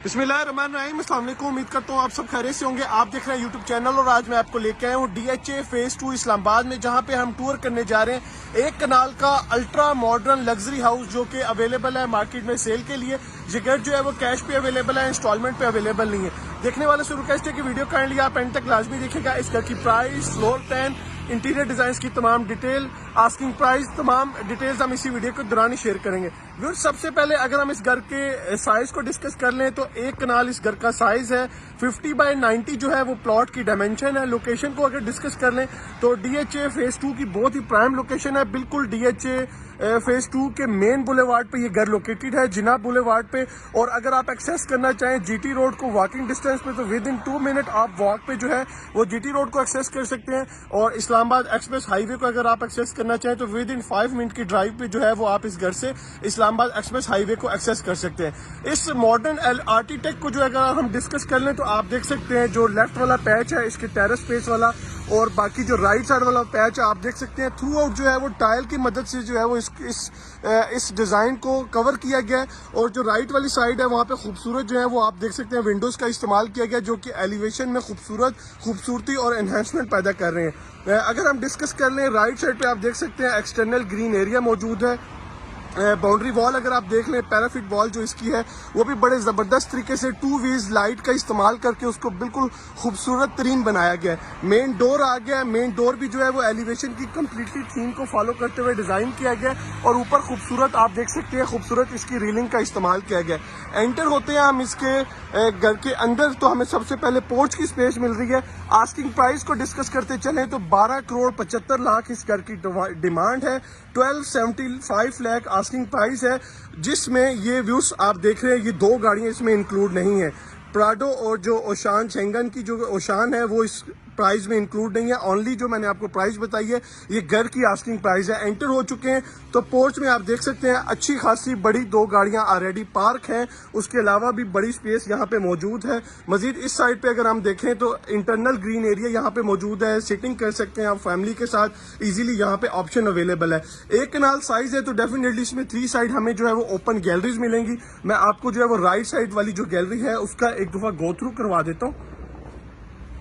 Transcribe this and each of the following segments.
बिस्मिल्लाहिर्रहमानिर्रहीम, अस्सलाम वालेकुम। उम्मीद करता हूँ आप सब खैरियत से होंगे। आप देख रहे हैं यूट्यूब चैनल और आज मैं आपको लेके आया हूँ DHA फेज 2 इस्लामाबाद में, जहाँ पे हम टूर करने जा रहे हैं एक कनाल का अल्ट्रा मॉडर्न लग्जरी हाउस जो कि अवेलेबल है मार्केट में सेल के लिए। ये घर जो है वो कैश पे अवेलेबल है, इंस्टॉलमेंट पे अवेलेबल नहीं है। देखने वाले से रिक्वेस्ट है कि वीडियो काइंडली आप एंड तक लाजमी देखेगा। इस घर की price, floor plan, interior design की तमाम डिटेल, आस्किंग प्राइस, तमाम डिटेल्स हम इसी वीडियो के दौरान ही शेयर करेंगे। व्यूअर्स, सबसे पहले अगर हम इस घर के साइज को डिस्कस कर लें तो एक कनाल इस घर का साइज है। 50 बाय 90 जो है वो प्लॉट की डायमेंशन है। लोकेशन को अगर डिस्कस कर लें तो DHA फेज 2 की बहुत ही प्राइम लोकेशन है, बिल्कुल DHA फेज 2 के मेन बुलेवार्ड पे ये घर लोकेटेड है, जिना बुलेवार्ड पे। और अगर आप एक्सेस करना चाहें GT रोड को वॉकिंग डिस्टेंस पे तो विद इन 2 मिनट आप वॉक पे जो है वो GT रोड को एक्सेस कर सकते हैं। और इस्लामाबाद एक्सप्रेस हाईवे को अगर आप एक्सेस करना चाहें तो विद इन 5 मिनट की ड्राइव पे जो है वो आप इस घर से इस्लामाबाद एक्सप्रेस हाईवे को एक्सेस कर सकते हैं। इस मॉडर्न आर्किटेक्ट को जो अगर हम डिस्कस कर लें तो आप देख सकते हैं जो लेफ्ट वाला पैच है इसके टेरेस स्पेस वाला, और बाकी जो राइट साइड वाला पैच है आप देख सकते हैं थ्रू आउट जो है वो टाइल की मदद से जो है वो इस डिजाइन को कवर किया गया है। और जो राइट वाली साइड है वहाँ पे खूबसूरत जो है वो आप देख सकते हैं विंडोज का इस्तेमाल किया गया जो कि एलिवेशन में खूबसूरती और एनहेंसमेंट पैदा कर रहे हैं। अगर हम डिस्कस कर लें राइट साइड पे आप देख सकते हैं एक्सटर्नल ग्रीन एरिया मौजूद है। बाउंड्री वॉल अगर आप देख लें, पैराफिट वॉल जो इसकी है वो भी बड़े ज़बरदस्त तरीके से 2 वेज लाइट का इस्तेमाल करके उसको बिल्कुल खूबसूरत तरीन बनाया गया है। मेन डोर आ गया है, मेन डोर भी जो है वो एलिवेशन की कम्प्लीटली थीम को फॉलो करते हुए डिज़ाइन किया गया है। और ऊपर खूबसूरत आप देख सकते हैं खूबसूरत इसकी रीलिंग का इस्तेमाल किया गया है। एंटर होते हैं हम इसके घर के अंदर तो हमें सबसे पहले पोर्च की स्पेस मिल रही है। आस्किंग प्राइस को डिस्कस करते चलें तो 12 करोड़ 75 लाख इस घर की डिमांड है। 1275 लाख आस्किंग प्राइस है, जिसमें ये व्यूज आप देख रहे हैं ये 2 गाड़ियां इसमें इंक्लूड नहीं है। प्राडो और जो ओशान शेंगन की जो ओशान है वो इस प्राइस में इंक्लूड नहीं है। ओनली जो मैंने आपको प्राइस बताई है ये घर की आस्किंग प्राइस है। एंटर हो चुके हैं तो पोर्च में आप देख सकते हैं अच्छी खासी बड़ी 2 गाड़ियां ऑलरेडी पार्क हैं। उसके अलावा भी बड़ी स्पेस यहाँ पे मौजूद है। मजीद इस साइड पे अगर हम देखें तो इंटरनल ग्रीन एरिया यहाँ पे मौजूद है, सिटिंग कर सकते हैं आप फैमिली के साथ इजीली, यहाँ पे ऑप्शन अवेलेबल है। एक कनाल साइज है तो डेफिनेटली इसमें 3 साइड हमें जो है वो ओपन गैलरीज मिलेंगी। मैं आपको जो है वो राइट साइड वाली जो गैलरी है उसका एक दफा गो थ्रू करवा देता हूँ।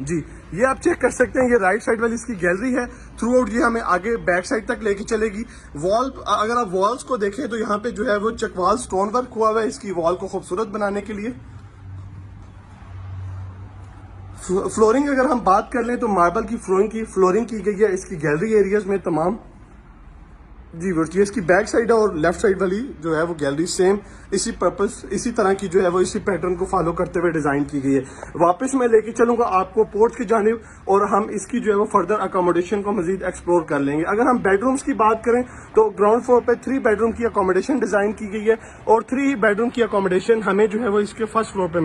जी, ये आप चेक कर सकते हैं, ये राइट साइड वाली इसकी गैलरी है। थ्रू आउट ये हमें आगे बैक साइड तक लेके चलेगी। वॉल अगर आप वॉल्स को देखें तो यहाँ पे जो है वो चकवाल स्टोन वर्क हुआ हुआ है इसकी वॉल को खूबसूरत बनाने के लिए। फ्लोरिंग अगर हम बात कर लें तो मार्बल की फ्लोरिंग की गई है इसकी गैलरी एरियाज में तमाम। जी ये इसकी बैक साइड है और लेफ्ट साइड वाली जो है वो गैलरी सेम इसी तरह की जो है वो इसी पैटर्न को फॉलो करते हुए डिजाइन की गई है। वापस मैं लेके चलूंगा आपको पोर्च की जानिब और हम इसकी जो है वो फर्दर अकोमोडेशन को मजीद एक्सप्लोर कर लेंगे। अगर हम बेडरूम्स की बात करें तो ग्राउंड फ्लोर पे 3 बेडरूम की अकोमोडेशन डिजाइन की गई है और 3 बेडरूम की अकोमोडेशन हमें जो है वो इसके फर्स्ट फ्लोर पे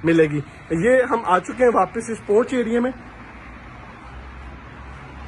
मिलेगी। ये हम आ चुके हैं वापस इस पोर्च एरिया में।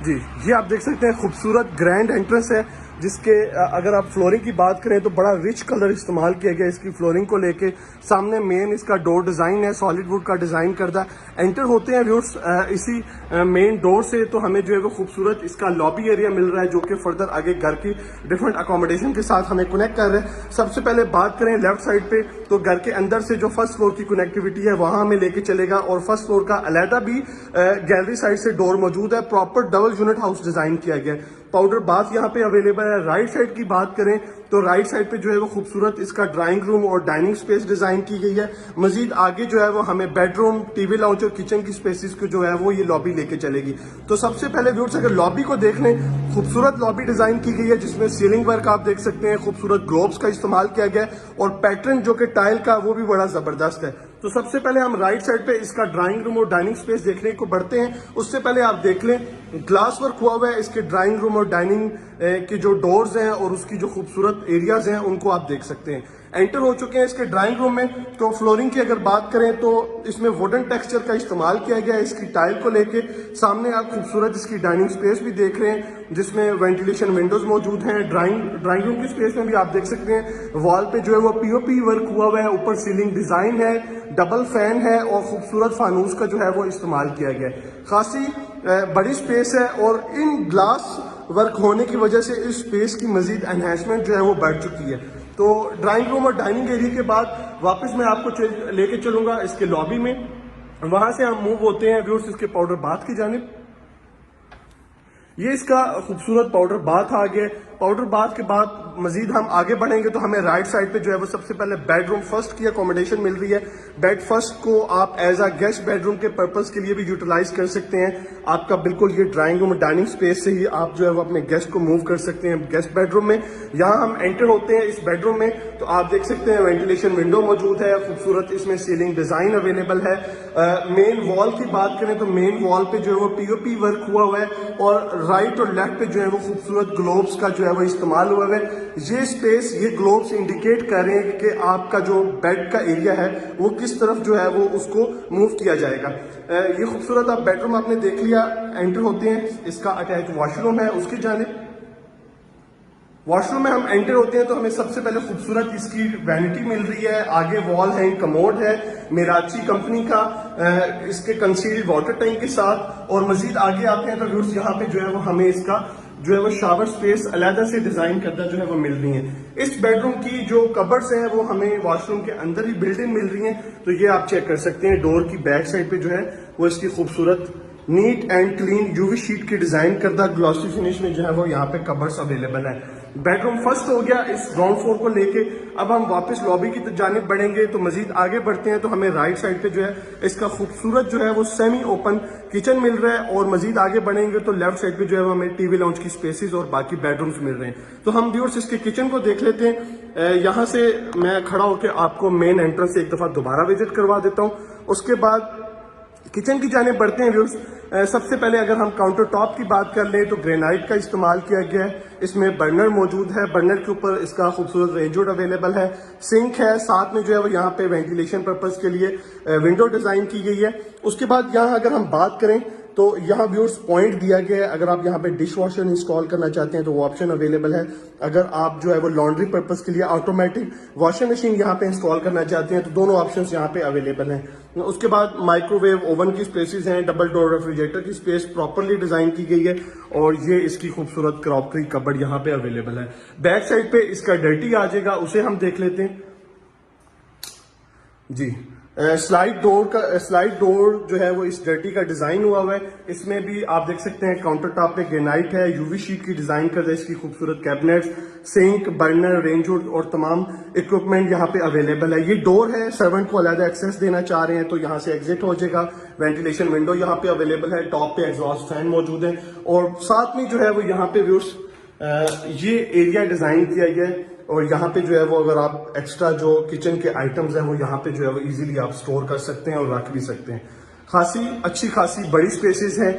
जी, ये आप देख सकते हैं खूबसूरत ग्रैंड एंट्रेंस है जिसके अगर आप फ्लोरिंग की बात करें तो बड़ा रिच कलर इस्तेमाल किया गया इसकी फ्लोरिंग को लेके। सामने मेन इसका डोर डिजाइन है सॉलिड वुड का डिजाइन करदा। एंटर होते हैं व्यूअर्स इसी मेन डोर से तो हमें जो है वो खूबसूरत इसका लॉबी एरिया मिल रहा है जो कि फर्दर आगे घर की डिफरेंट अकोमोडेशन के साथ हमें कनेक्ट कर रहे हैं। सबसे पहले बात करें लेफ्ट साइड पे तो घर के अंदर से जो फर्स्ट फ्लोर की कनेक्टिविटी है वहां हमें लेके चलेगा और फर्स्ट फ्लोर का अलहदा भी गैलरी साइड से डोर मौजूद है। Proper double unit house design किया गया है। पाउडर बाथ यहाँ पे अवेलेबल है। राइट साइड की बात करें तो राइट साइड पे जो है वो खूबसूरत इसका ड्राइंग रूम और डाइनिंग स्पेस डिजाइन की गई है। मजीद आगे जो है वो हमें बेडरूम, टीवी लाउंज और किचन की स्पेसिस को जो है वो ये लॉबी लेके चलेगी। तो सबसे पहले व्यूअर्स अगर लॉबी को देख लें, खूबसूरत लॉबी डिजाइन की गई है जिसमें सीलिंग वर्क आप देख सकते हैं, खूबसूरत ग्लोब्स का इस्तेमाल किया गया है और पैटर्न जो कि टाइल का वो भी बड़ा जबरदस्त है। तो सबसे पहले हम राइट साइड पे इसका ड्राइंग रूम और डाइनिंग स्पेस देखने को बढ़ते हैं। उससे पहले आप देख लें ग्लास वर्क हुआ हुआ है इसके ड्राइंग रूम और डाइनिंग के जो डोर्स हैं और उसकी जो खूबसूरत एरियाज हैं उनको आप देख सकते हैं। एंटर हो चुके हैं इसके ड्राइंग रूम में तो फ्लोरिंग की अगर बात करें तो इसमें वुडन टेक्सचर का इस्तेमाल किया गया है इसकी टाइल को लेके। सामने आप खूबसूरत इसकी डाइनिंग स्पेस भी देख रहे हैं जिसमें वेंटिलेशन विंडोज मौजूद हैं। ड्राइंग रूम की स्पेस में भी आप देख सकते हैं वॉल पे जो है वो POP वर्क हुआ हुआ है, ऊपर सीलिंग डिजाइन है, डबल फैन है और खूबसूरत फानूस का जो है वो इस्तेमाल किया गया है। खासी बड़ी स्पेस है और इन ग्लास वर्क होने की वजह से इस स्पेस की मजीद एनहेंसमेंट जो है वो बढ़ चुकी है। तो ड्राइंग रूम और डाइनिंग एरिया के बाद वापस मैं आपको लेके चलूंगा इसके लॉबी में। वहां से हम मूव होते हैं व्यूअर्स इसके पाउडर बाथ की जानिब। ये इसका खूबसूरत पाउडर बाथ आ गया। पाउडर बाथ के बाद मजीद हम आगे बढ़ेंगे तो हमें राइट साइड पे जो है वो सबसे पहले बेडरूम फर्स्ट की अकोमोडेशन मिल रही है। बेड फर्स्ट को आप एज अ गेस्ट बेडरूम के पर्पस के लिए भी यूटिलाइज कर सकते हैं। आपका बिल्कुल ये ड्राइंग रूम डाइनिंग स्पेस से ही आप जो है वो अपने गेस्ट को मूव कर सकते हैं गेस्ट बेडरूम में। यहाँ हम एंटर होते हैं इस बेडरूम में तो आप देख सकते हैं वेंटिलेशन विंडो मौजूद है, खूबसूरत इसमें सीलिंग डिजाइन अवेलेबल है। मेन वॉल की बात करें तो मेन वॉल पे जो है वो पीओपी वर्क हुआ है और राइट और लेफ्ट पे जो है वो खूबसूरत ग्लोब्स का जो है वो इस्तेमाल हुआ है। ये स्पेस ये ग्लोब्स इंडिकेट कर रहे हैं कि आपका जो बेड का एरिया है वो किस तरफ जो है वो उसको मूव किया जाएगा। ये खूबसूरत आप बेडरूम आपने देख लिया। एंटर होते हैं इसका अटैच वॉशरूम है उसकी जानिब। वॉशरूम में हम एंटर होते हैं तो हमें सबसे पहले खूबसूरत इसकी वैनिटी मिल रही है। आगे वॉल है कमोड है मिराची कंपनी का इसके कंसील्ड वाटर टैंक के साथ। और मजीद आगे आते हैं तो व्यूअर्स यहाँ पे जो है वो हमें इसका जो है वो शावर स्पेस अलहदा से डिजाइन करता जो है वो मिल रही है। इस बेडरूम की जो कबर्ड्स हैं वो हमें वॉशरूम के अंदर ही बिल्ट इन मिल रही हैं। तो ये आप चेक कर सकते हैं डोर की बैक साइड पे जो है वो इसकी खूबसूरत neat and clean UV sheet की डिजाइन करता ग्लॉसी फिनिश में जो है वो यहाँ पे कबर्ड्स अवेलेबल है। बेडरूम फर्स्ट हो गया इस ग्राउंड फ्लोर को लेके। अब हम वापस लॉबी की जानिब बढ़ेंगे तो मजीद आगे बढ़ते हैं तो हमें राइट साइड पे जो है इसका खूबसूरत जो है वो सेमी ओपन किचन मिल रहा है। और मजीद आगे बढ़ेंगे तो लेफ्ट साइड पे जो है वो हमें टीवी लाउंज की स्पेसेस और बाकी बेडरूम्स मिल रहे हैं। तो हम व्यूअर्स इसके किचन को देख लेते हैं। यहाँ से मैं खड़ा होकर आपको मेन एंट्रेंस से एक दफा दोबारा विजिट करवा देता हूँ। उसके बाद किचन की जाने बढ़ते हैं व्यूअर्स। सबसे पहले अगर हम काउंटर टॉप की बात कर लें तो ग्रेनाइट का इस्तेमाल किया गया है। इसमें बर्नर मौजूद है, बर्नर के ऊपर इसका खूबसूरत रेंजोड अवेलेबल है, सिंक है, साथ में जो है वो यहाँ पे वेंटिलेशन पर्पस के लिए विंडो डिजाइन की गई है। उसके बाद यहाँ अगर हम बात करें तो यहाँ व्यूअर्स पॉइंट दिया गया है। अगर आप यहाँ पे डिश वॉशर इंस्टॉल करना चाहते हैं तो वो ऑप्शन अवेलेबल है। अगर आप जो है वो लॉन्ड्री पर्पस के लिए ऑटोमेटिक वॉशिंग मशीन यहाँ पे इंस्टॉल करना चाहते हैं तो दोनों ऑप्शंस यहाँ पे अवेलेबल हैं। उसके बाद माइक्रोवेव ओवन की स्पेसेस हैं, डबल डोर रेफ्रिजरेटर की स्पेस प्रॉपरली डिजाइन की गई है और ये इसकी खूबसूरत क्रॉकरी कबर्ड यहाँ पे अवेलेबल है। बैक साइड पे इसका डर्टी आ जाएगा, उसे हम देख लेते हैं जी। स्लाइड डोर जो है वो इस डर्टी का डिजाइन हुआ है। इसमें भी आप देख सकते हैं काउंटर टॉप पे ग्रेनाइट है, यूवी शीट की डिजाइन कर है, इसकी खूबसूरत कैबिनेट्स, सिंक, बर्नर, रेंज और तमाम इक्विपमेंट यहाँ पे अवेलेबल है। ये डोर है, सर्वेंट को अलग एक्सेस देना चाह रहे हैं तो यहाँ से एग्जिट हो जाएगा। वेंटिलेशन विंडो यहाँ पे अवेलेबल है, टॉप पे एग्जॉस्ट फैन मौजूद है और साथ में जो है वो यहाँ पे व्यूअर्स ये एरिया डिजाइन किया गया है। और यहाँ पे जो है वो अगर आप एक्स्ट्रा जो किचन के आइटम्स हैं वो यहाँ पे जो है वो इजीली आप स्टोर कर सकते हैं और रख भी सकते हैं। अच्छी खासी बड़ी स्पेसेस हैं।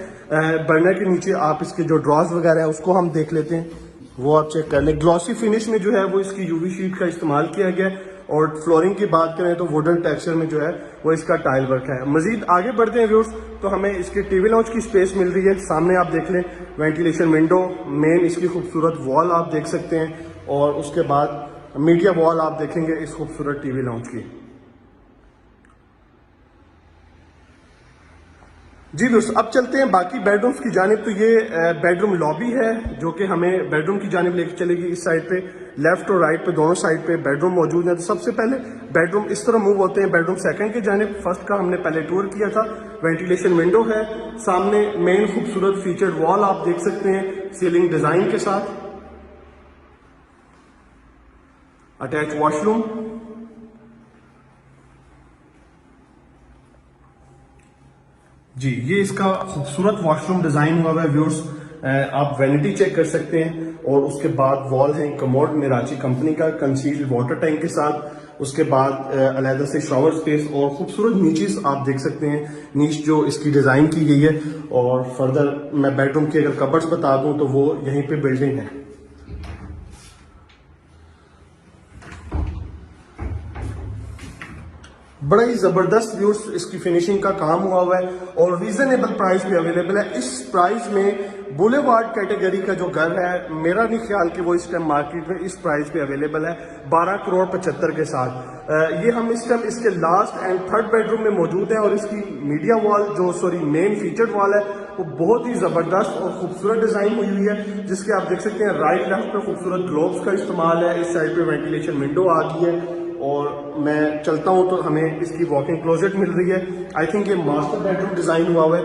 बर्नर के नीचे आप इसके जो ड्रॉज वगैरह है उसको हम देख लेते हैं, वो आप चेक कर लें। ग्लॉसी फिनिश में जो है वो इसकी यूवी शीट का इस्तेमाल किया गया है और फ्लोरिंग की बात करें तो वुडन टेक्सचर में जो है वो इसका टाइल वर्क है। मजीद आगे बढ़ते हैं व्यूअर्स तो हमें इसके टीवी लाउंज की स्पेस मिल रही है। सामने आप देख लें वेंटिलेशन विंडो, मेन इसकी खूबसूरत वॉल आप देख सकते हैं और उसके बाद मीडिया वॉल आप देखेंगे इस खूबसूरत टीवी लाउंज की। जी दोस्तों अब चलते हैं बाकी बेडरूम्स की जानिब। तो ये बेडरूम लॉबी है जो कि हमें बेडरूम की जानिब लेके चलेगी। इस साइड पे लेफ्ट और राइट पे दोनों साइड पे बेडरूम मौजूद है। तो सबसे पहले बेडरूम इस तरह मूव होते हैं बेडरूम सेकंड की जानिब। फर्स्ट का हमने पहले टूर किया था। वेंटिलेशन विंडो है, सामने मेन खूबसूरत फीचर्ड वॉल आप देख सकते हैं सीलिंग डिजाइन के साथ, अटैच वॉशरूम, जी ये इसका खूबसूरत वॉशरूम डिजाइन हुआ है व्यूअर्स। आप वैनिटी चेक कर सकते हैं और उसके बाद वॉल है कमोड मिराची कंपनी का कंसील्ड वाटर टैंक के साथ। उसके बाद अलहदा से शावर स्पेस और खूबसूरत नीचेस आप देख सकते हैं, नीच जो इसकी डिजाइन की गई है। और फर्दर मैं बेडरूम के अगर कबर्ड्स बता दूं तो वो यहीं पे बिल्डिंग है। बड़ा ही जबरदस्त व्यूअर्स इसकी फिनिशिंग का काम हुआ है और रीजनेबल प्राइस भी अवेलेबल है। इस प्राइस में बुलेवार्ड कैटेगरी का जो घर है मेरा नहीं ख्याल कि वो इस टाइम मार्केट में इस प्राइस पे अवेलेबल है 12 करोड़ 75 के साथ। ये हम इस टाइम इसके लास्ट एंड थर्ड बेडरूम में मौजूद है और इसकी मीडिया वॉल जो मेन फीचर्ड वॉल है वो बहुत ही ज़बरदस्त और खूबसूरत डिज़ाइन हुई हुई है, जिसके आप देख सकते हैं राइट लेफ्ट पे खूबसूरत ग्लोब्स का इस्तेमाल है। इस साइड पे वेंटिलेशन विंडो आ गई है और मैं चलता हूँ तो हमें इसकी वॉकिंग क्लोजेट मिल रही है। आई थिंक ये मास्टर बेडरूम डिज़ाइन हुआ हुआ है,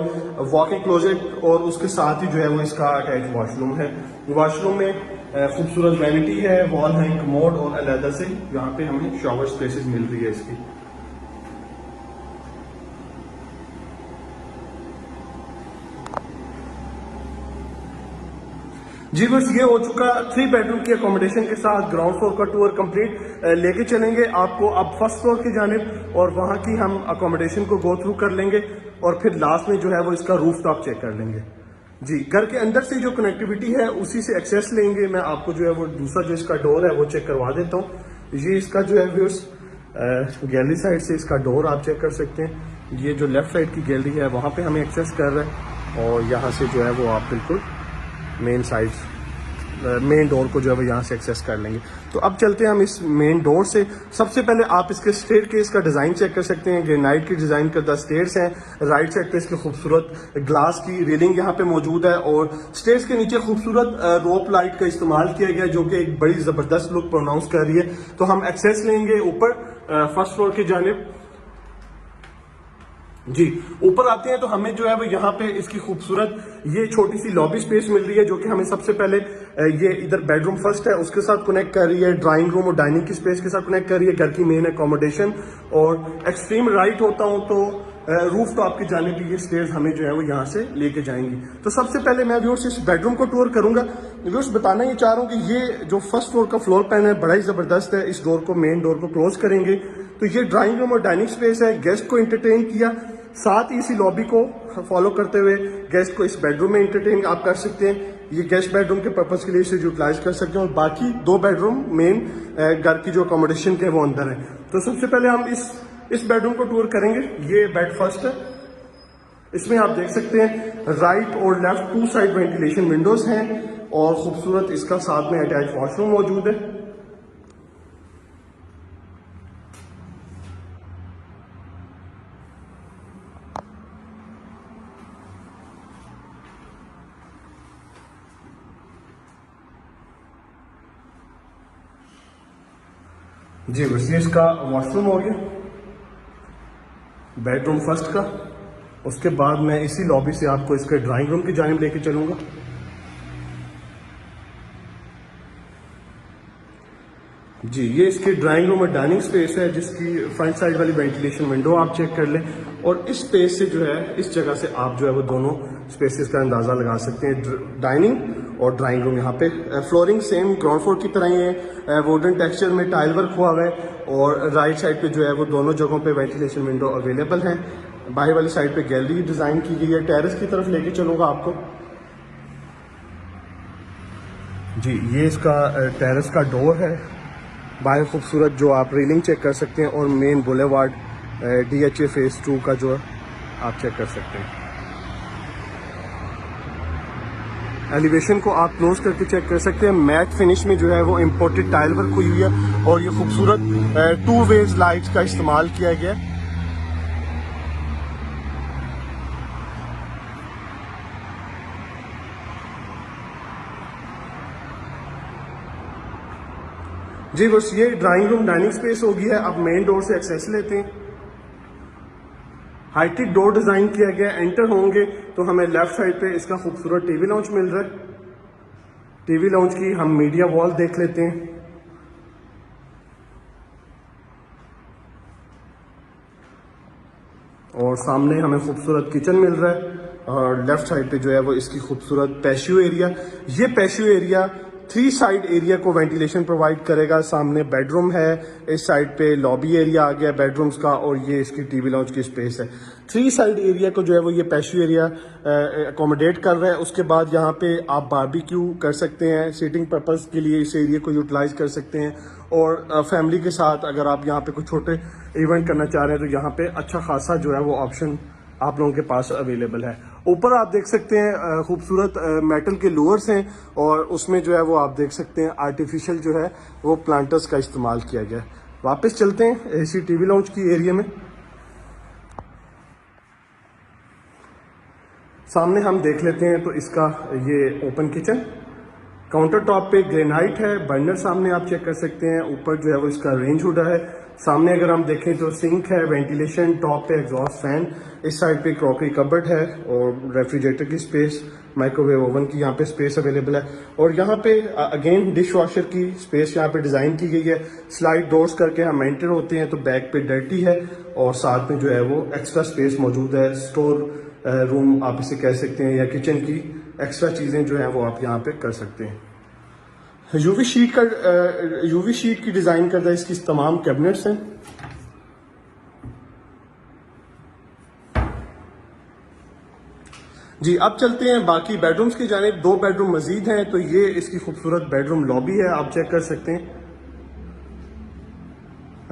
वॉकिंग क्लोजेट और उसके साथ ही जो है वो इसका अटैच वॉशरूम है। वॉशरूम में खूबसूरत वैनिटी है, वॉल है कमोड और अलहदा से यहाँ पे हमें शॉवर स्पेसेस मिल रही है इसकी। जी बस ये हो चुका 3 बेडरूम की अकोमोडेशन के साथ ग्राउंड फ्लोर का टूर कंप्लीट। लेके चलेंगे आपको अब फर्स्ट फ्लोर की जानिब और वहां की हम अकोमोडेशन को गो थ्रू कर लेंगे और फिर लास्ट में जो है वो इसका रूफ टॉप चेक कर लेंगे। जी घर के अंदर से जो कनेक्टिविटी है उसी से एक्सेस लेंगे। मैं आपको जो है वो दूसरा जो इसका डोर है वो चेक करवा देता हूँ। ये इसका जो है व्यूअर्स गैलरी साइड से इसका डोर आप चेक कर सकते हैं। ये जो लेफ्ट साइड की गैलरी है वहाँ पे हमें एक्सेस कर रहा है और यहाँ से जो है वो आप बिल्कुल मेन डोर को जो है वो यहाँ से एक्सेस कर लेंगे। तो अब चलते हैं हम इस मेन डोर से। सबसे पहले आप इसके स्टेयर केस का डिज़ाइन चेक कर सकते हैं। ग्रेनाइट की डिज़ाइन करदा स्टेयर्स हैं। राइट साइड पे इसके खूबसूरत ग्लास की रेलिंग यहाँ पे मौजूद है और स्टेयर्स के नीचे खूबसूरत रोप लाइट का इस्तेमाल किया गया जो कि एक बड़ी ज़बरदस्त लुक प्रोनाउंस कर रही है। तो हम एक्सेस लेंगे ऊपर फर्स्ट फ्लोर की जानिब। जी ऊपर आते हैं तो हमें जो है वो यहाँ पे इसकी खूबसूरत ये छोटी सी लॉबी स्पेस मिल रही है जो कि हमें सबसे पहले ये इधर बेडरूम फर्स्ट है उसके साथ कनेक्ट कर रही है, ड्राइंग रूम और डाइनिंग की स्पेस के साथ कनेक्ट कर रही है, घर की मेन अकोमोडेशन। और एक्सट्रीम राइट होता हूँ तो रूफ टॉप की जाने भी ये स्टेयर्स हमें जो है वो यहाँ से लेके जाएंगी। तो सबसे पहले मैं व्यूअर्स इस बेडरूम को टूर करूंगा। व्यूअर्स बताना ये चाह रहा हूँ कि ये जो फर्स्ट फ्लोर का फ्लोर प्लान है बड़ा ही जबरदस्त है। इस डोर को मेन डोर को क्लोज करेंगे तो ये ड्राइंग रूम और डाइनिंग स्पेस है। गेस्ट को एंटरटेन किया, साथ ही इसी लॉबी को फॉलो करते हुए गेस्ट को इस बेडरूम में एंटरटेन आप कर सकते हैं। ये गेस्ट बेडरूम के पर्पस के लिए इसे यूटिलाइज कर सकते हैं और बाकी 2 बेडरूम मेन घर की जो अकोमोडेशन के वो अंदर है। तो सबसे पहले हम इस बेडरूम को टूर करेंगे। ये बेड फर्स्ट है। इसमें आप देख सकते हैं राइट और लेफ्ट 2 साइड वेंटिलेशन विंडोज हैं और खूबसूरत इसका साथ में अटैच वॉशरूम मौजूद है। जी बस ये इसका वॉशरूम हो गया बेडरूम फर्स्ट का। उसके बाद मैं इसी लॉबी से आपको इसके ड्राइंग रूम की जानिब लेके चलूंगा। जी ये इसकी ड्राइंग रूम और डाइनिंग स्पेस है जिसकी फ्रंट साइड वाली वेंटिलेशन विंडो आप चेक कर लें और इस स्पेस से जो है इस जगह से आप जो है वो दोनों स्पेसेस का अंदाज़ा लगा सकते हैं। डाइनिंग और ड्राइंग रूम यहाँ पे फ्लोरिंग सेम ग्राउंड फ्लोर की तरह ही है, वुडन टेक्सचर में टाइल वर्क हुआ हुआ है और राइट साइड पे जो है वो दोनों जगहों पे वेंटिलेशन विंडो अवेलेबल हैं। बाहर वाली साइड पे गैलरी डिज़ाइन की गई है। टेरेस की तरफ लेके चलूँगा आपको। जी ये इसका टेरेस का डोर है। बाहर खूबसूरत जो आप रेलिंग चेक कर सकते हैं और मेन बुलेवार्ड DHA फेज 2 का जो आप चेक कर सकते हैं। एलिवेशन को आप क्लोज करके चेक कर सकते हैं। मैट फिनिश में जो है वो इम्पोर्टेड टाइल वर्क हुई हुई है और ये खूबसूरत 2 वेज लाइट्स का इस्तेमाल किया गया है। जी बस ये ड्राइंग रूम डाइनिंग स्पेस होगी है। अब मेन डोर से एक्सेस लेते हैं। हाईटेक डोर डिजाइन किया गया। एंटर होंगे तो हमें लेफ्ट साइड पे इसका खूबसूरत टीवी लाउंज मिल रहा है। टीवी लाउंज की हम मीडिया वॉल देख लेते हैं। और सामने हमें खूबसूरत किचन मिल रहा है और लेफ्ट साइड पे जो है वो इसकी खूबसूरत पैशियो एरिया। ये पैशियो एरिया 3 साइड एरिया को वेंटिलेशन प्रोवाइड करेगा। सामने बेडरूम है, इस साइड पे लॉबी एरिया आ गया बेडरूम्स का और ये इसकी टीवी लाउंज की स्पेस है। 3 साइड एरिया को जो है वो ये पैशियो एरिया अकोमोडेट कर रहा है। उसके बाद यहाँ पे आप बारबेक्यू कर सकते हैं। सीटिंग पर्पस के लिए इस एरिया को यूटिलाइज कर सकते हैं और फैमिली के साथ अगर आप यहाँ पे कुछ छोटे इवेंट करना चाह रहे हैं तो यहाँ पे अच्छा खासा जो है वो ऑप्शन आप लोगों के पास अवेलेबल है। ऊपर आप देख सकते हैं खूबसूरत मेटल के लोअर्स हैं और उसमें जो है वो आप देख सकते हैं आर्टिफिशियल जो है वो प्लांटर्स का इस्तेमाल किया गया है। वापस चलते हैं एसी टीवी लाउंज की एरिया में। सामने हम देख लेते हैं तो इसका ये ओपन किचन, काउंटर टॉप पे ग्रेनाइट है, बर्नर सामने आप चेक कर सकते हैं, ऊपर जो है वो इसका रेंज हुड है। सामने अगर हम देखें तो सिंक है, वेंटिलेशन, टॉप पे एग्जॉस्ट फैन, इस साइड पे क्रॉकरी कबर्ड है और रेफ्रिजरेटर की स्पेस, माइक्रोवेव ओवन की यहाँ पे स्पेस अवेलेबल है। और यहाँ पे अगेन डिश वॉशर की स्पेस यहाँ पे डिजाइन की गई है। स्लाइड डोर्स करके हम एंटर होते हैं तो बैक पे डर्टी है और साथ में जो है वो एक्स्ट्रा स्पेस मौजूद है। स्टोर रूम आप इसे कह सकते हैं या किचन की एक्स्ट्रा चीजें जो है वो आप यहाँ पे कर सकते हैं। यूवी शीट की डिजाइन करता है इसकी तमाम कैबिनेट्स हैं। जी अब चलते हैं बाकी बेडरूम्स की जानिब। 2 बेडरूम मजीद हैं तो ये इसकी खूबसूरत बेडरूम लॉबी है, आप चेक कर सकते हैं।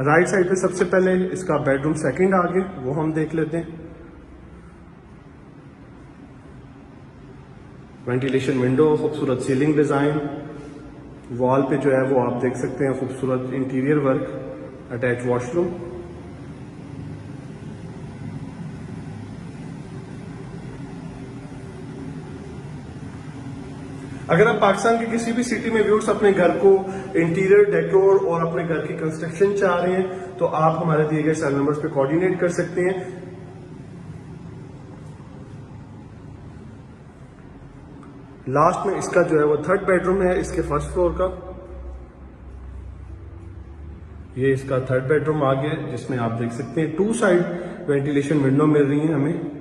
राइट साइड पे सबसे पहले इसका बेडरूम सेकंड आ गया, वो हम देख लेते हैं। वेंटिलेशन विंडो, खूबसूरत सीलिंग डिजाइन, वॉल पे जो है वो आप देख सकते हैं खूबसूरत इंटीरियर वर्क, अटैच वॉशरूम। अगर आप पाकिस्तान के किसी भी सिटी में व्यूअर्स अपने घर को इंटीरियर डेकोर और अपने घर की कंस्ट्रक्शन चाह रहे हैं तो आप हमारे दिए गए सेल नंबर्स पे कोऑर्डिनेट कर सकते हैं। लास्ट में इसका जो है वो 3rd बेडरूम है इसके फर्स्ट फ्लोर का। ये इसका 3rd बेडरूम आ गया जिसमें आप देख सकते हैं 2 साइड वेंटिलेशन विंडो मिल रही है हमें।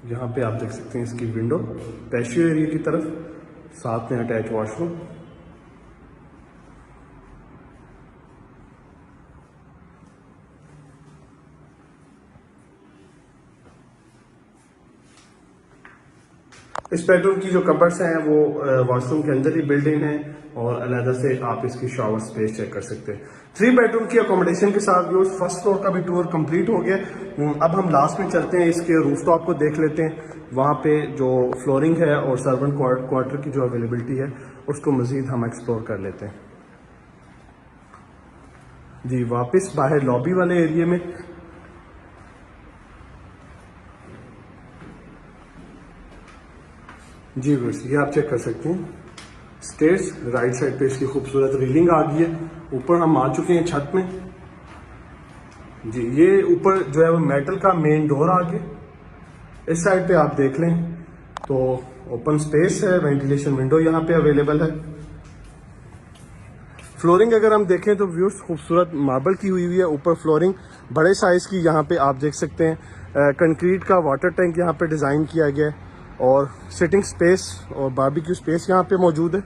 यहां पे आप देख सकते हैं इसकी विंडो पैशियो एरिया की तरफ, साथ में अटैच वॉशरूम। इस बेडरूम की जो कबर्ड्स हैं वो वॉशरूम के अंदर ही बिल्ट इन है और अलहदा से आप इसकी शावर स्पेस चेक कर सकते हैं। 3 बेडरूम की अकोमोडेशन के साथ भी फर्स्ट फ्लोर का भी टूर कंप्लीट हो गया। अब हम लास्ट में चलते हैं, इसके रूफटॉप को देख लेते हैं। वहां पे जो फ्लोरिंग है और सर्वेंट क्वार्टर की जो अवेलेबिलिटी है उसको मजीद हम एक्सप्लोर कर लेते हैं। जी वापस बाहर लॉबी वाले एरिया में जी बस ये आप चेक कर सकते हैं। स्टेयर्स राइट साइड पे इसकी खूबसूरत रेलिंग आ गई है। ऊपर हम आ चुके हैं छत में। जी ये ऊपर जो है वो मेटल का मेन डोर आ गया। इस साइड पे आप देख लें तो ओपन स्पेस है, वेंटिलेशन विंडो यहाँ पे अवेलेबल है। फ्लोरिंग अगर हम देखें तो व्यूअर्स खूबसूरत मार्बल की हुई है। ऊपर फ्लोरिंग बड़े साइज की यहाँ पे आप देख सकते हैं। कंक्रीट का वाटर टैंक यहाँ पे डिजाइन किया गया है और सिटिंग स्पेस और बारबेक्यू स्पेस यहाँ पे मौजूद है।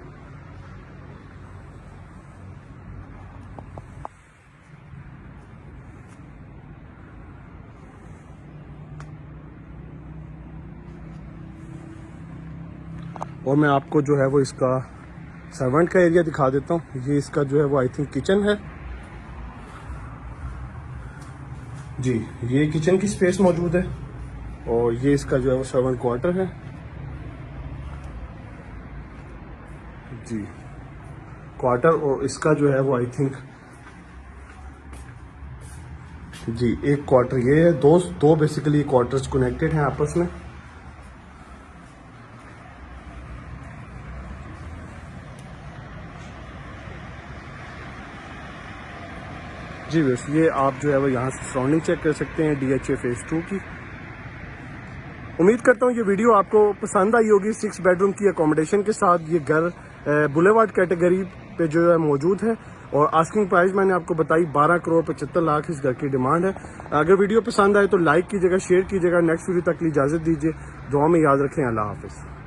और मैं आपको जो है वो इसका सर्वेंट का एरिया दिखा देता हूँ। ये इसका जो है वो आई थिंक किचन है। जी ये किचन की स्पेस मौजूद है और ये इसका जो है वो सर्वेंट क्वार्टर है। जी क्वार्टर और इसका जो है वो आई थिंक जी एक क्वार्टर ये है। दो बेसिकली क्वार्टर्स कनेक्टेड हैं आपस में। जी बस ये आप जो है वो यहाँ से सराउंडिंग चेक कर सकते हैं DHA फेज 2 की। उम्मीद करता हूँ ये वीडियो आपको पसंद आई होगी। 6 बेडरूम की अकोमोडेशन के साथ ये घर बुलेवार्ड कैटेगरी पे जो है मौजूद है और आस्किंग प्राइस मैंने आपको बताई 12 करोड़ 75 लाख इस घर की डिमांड है। अगर वीडियो पसंद आए तो लाइक कीजिएगा, शेयर कीजिएगा। नेक्स्ट वीडियो तक की इजाज़त दीजिए। दुआ में याद रखें। अल्लाह हाफिज़।